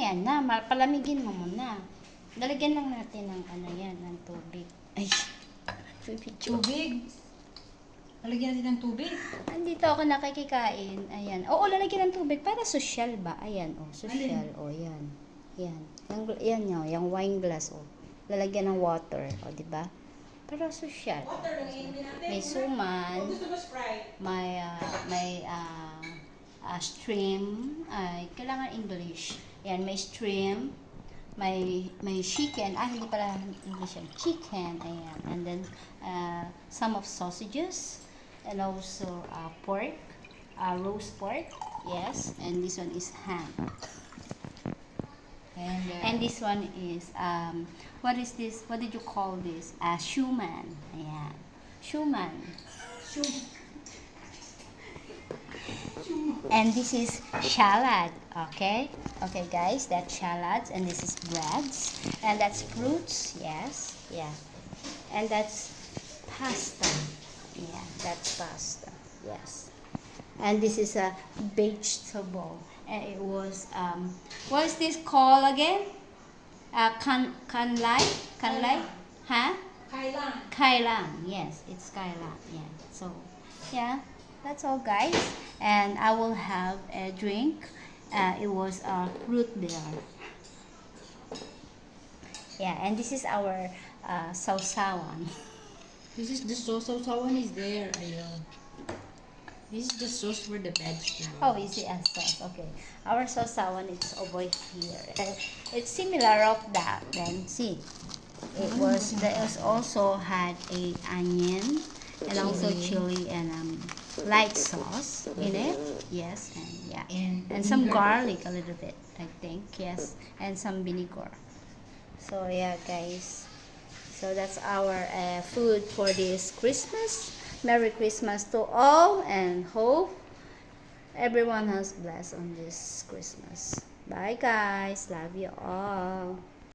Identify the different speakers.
Speaker 1: yan na. Palamigin mo muna. Lalagyan lang natin ng ano yan, ng tubig. Ay,
Speaker 2: Tubig? Lalagyan natin ng tubig?
Speaker 1: Andito ako nakikikain. Ayan. Oo, lalagyan ng tubig para social ba? Ayan, oh, social. Oh, yan. Yan. Yan, yan, yung wine glass, oh. Lalagyan ng water, oh, di ba? Para social. May suman. May stream. Ay, kailangan English. Yan, may stream. May chicken. Hindi pala English yan. Chicken. Ayan. And then, some of sausages. And also, pork. Roast pork. Yes. And this one is ham. And this one is, what is this? What did you call this? Shuman. Ayan. Shuman. And this is shallot. Okay? Okay, guys. That's shallots. And this is breads. And that's fruits. Yes. Yeah. And that's pasta. Yeah, that's pasta. Yes. And this is a vegetable. And it was, what is this called again? Kanlay? Huh? Kailan. Yes, it's kailan. Yeah. So, yeah, that's all, guys. And I will have a drink. It was a root beer. Yeah, and this is our sausawan.
Speaker 2: This is the sauce. Sausawan is there. Ayun. This is the sauce for the vegetable.
Speaker 1: Oh, is it a sauce? Okay. Our sausawan is over here. It's similar of that. Then see, there was also had a onion and also chili and light sauce in it. Yes, and yeah, and some garlic a little bit, I think. Yes, and some vinegar. So yeah, guys. So that's our food for this Christmas. Merry Christmas to all, and hope everyone has blessed on this Christmas. Bye, guys. Love you all.